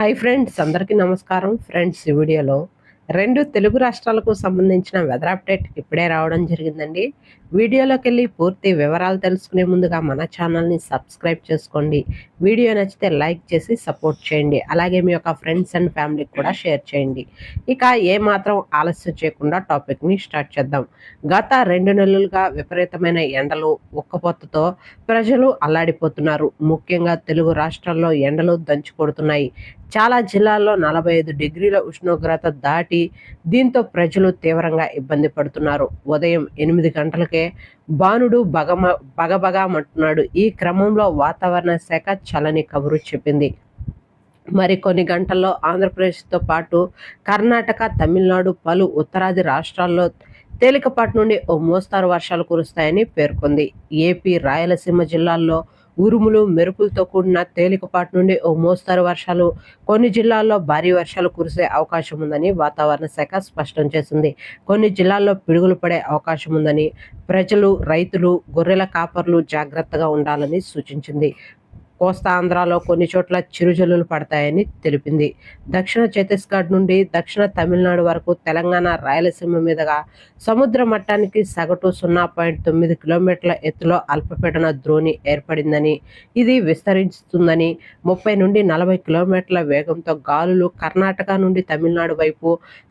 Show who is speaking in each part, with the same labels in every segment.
Speaker 1: Hi friends, అందరికీ నమస్కారం. Friends, ఈ వీడియోలో 2 తెలుగు రాష్ట్రాలకు సంబంధించిన వెదర్ అప్డేట్ ఇప్పుడే రావడం జరిగిందండి. వీడియోలోకెళ్ళి పూర్తి వివరాలు తెలుసుకునే ముందుగా మన ఛానల్ని సబ్స్క్రైబ్ చేసుకోండి. వీడియో నచ్చితే లైక్ చేసి సపోర్ట్ చేయండి. అలాగే మీ యొక్క ఫ్రెండ్స్ అండ్ ఫ్యామిలీకి కూడా షేర్ చేయండి. ఇక ఏమాత్రం ఆలస్యం చేయకుండా టాపిక్ని స్టార్ట్ చేద్దాం. గత 2 నెలలుగా విపరీతమైన ఎండలు, ఉక్కపోతతో ప్రజలు అల్లాడిపోతున్నారు. ముఖ్యంగా తెలుగు రాష్ట్రాల్లో ఎండలు దంచి కొడుతున్నాయి. చాలా జిల్లాల్లో 45 డిగ్రీల ఉష్ణోగ్రత దాటి దీంతో ప్రజలు తీవ్రంగా ఇబ్బంది పడుతున్నారు. ఉదయం 8 గంటలకే బాణుడు బగబగమంటున్నాడు. ఈ క్రమంలో వాతావరణ శాఖ చల్లని కబురు చెప్పింది. మరికొన్ని గంటల్లో ఆంధ్రప్రదేశ్తో పాటు కర్ణాటక, తమిళనాడు, పలు ఉత్తరాది రాష్ట్రాల్లో తేలికపాటి నుండి ఓ మోస్తారు వర్షాలు కురుస్తాయని పేర్కొంది. ఏపీ, రాయలసీమ జిల్లాల్లో ఉరుములు, మెరుపులతో కూడిన తేలికపాటి నుండి ఓ మోస్తారు వర్షాలు, కొన్ని జిల్లాల్లో భారీ వర్షాలు కురిసే అవకాశం ఉందని వాతావరణ శాఖ స్పష్టం చేసింది. కొన్ని జిల్లాల్లో పిడుగులు పడే అవకాశం ఉందని ప్రజలు, రైతులు, గొర్రెల కాపర్లు జాగ్రత్తగా ఉండాలని సూచించింది. కోస్తాంధ్రలో కొన్ని చోట్ల చిరుజల్లులు పడతాయని తెలిపింది. దక్షిణ ఛత్తీస్గఢ్ నుండి దక్షిణ తమిళనాడు వరకు తెలంగాణ, రాయలసీమ మీదుగా సముద్ర మట్టానికి సగటు 0.9 కిలోమీటర్ల ఎత్తులో అల్పపీడన ద్రోణి ఏర్పడిందని, ఇది విస్తరిస్తుందని, 30 నుండి 40 కిలోమీటర్ల వేగంతో గాలులు కర్ణాటక నుండి తమిళనాడు వైపు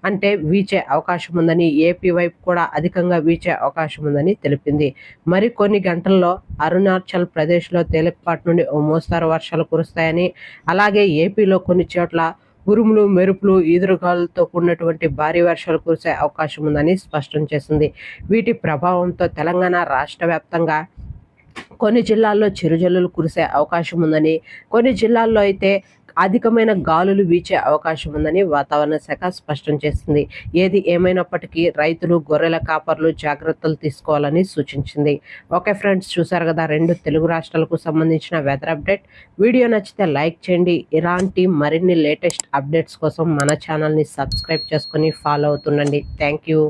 Speaker 1: అంటే వీచే అవకాశం ఉందని, ఏపీ వైపు కూడా అధికంగా వీచే అవకాశం ఉందని తెలిపింది. మరికొన్ని గంటల్లో అరుణాచల్ ప్రదేశ్లో తేలికపాటి నుండి ఓ మోస్తారు వర్షాలు కురుస్తాయని, అలాగే ఏపీలో కొన్ని చోట్ల ఉరుములు, మెరుపులు, ఈదురుగాలులతో కూడినటువంటి భారీ వర్షాలు కురిసే అవకాశం ఉందని స్పష్టం చేసింది. వీటి ప్రభావంతో తెలంగాణ రాష్ట్ర వ్యాప్తంగా కొన్ని జిల్లాల్లో చిరుజల్లులు కురిసే అవకాశం ఉందని, కొన్ని జిల్లాల్లో అయితే అధికమైన గాలులు వీచే అవకాశం ఉందని వాతావరణ శాఖ స్పష్టం చేసింది. ఏది ఏమైనప్పటికీ రైతులు, గొర్రెల కాపర్లు జాగ్రత్తలు తీసుకోవాలని సూచించింది. ఓకే ఫ్రెండ్స్, చూసారు కదా 2 తెలుగు రాష్ట్రాలకు సంబంధించిన వెదర్ అప్డేట్. వీడియో నచ్చితే లైక్ చేయండి. ఇలాంటి మరిన్ని లేటెస్ట్ అప్డేట్స్ కోసం మన ఛానల్ని సబ్స్క్రైబ్ చేసుకొని ఫాలో అవుతుండండి. Thank you.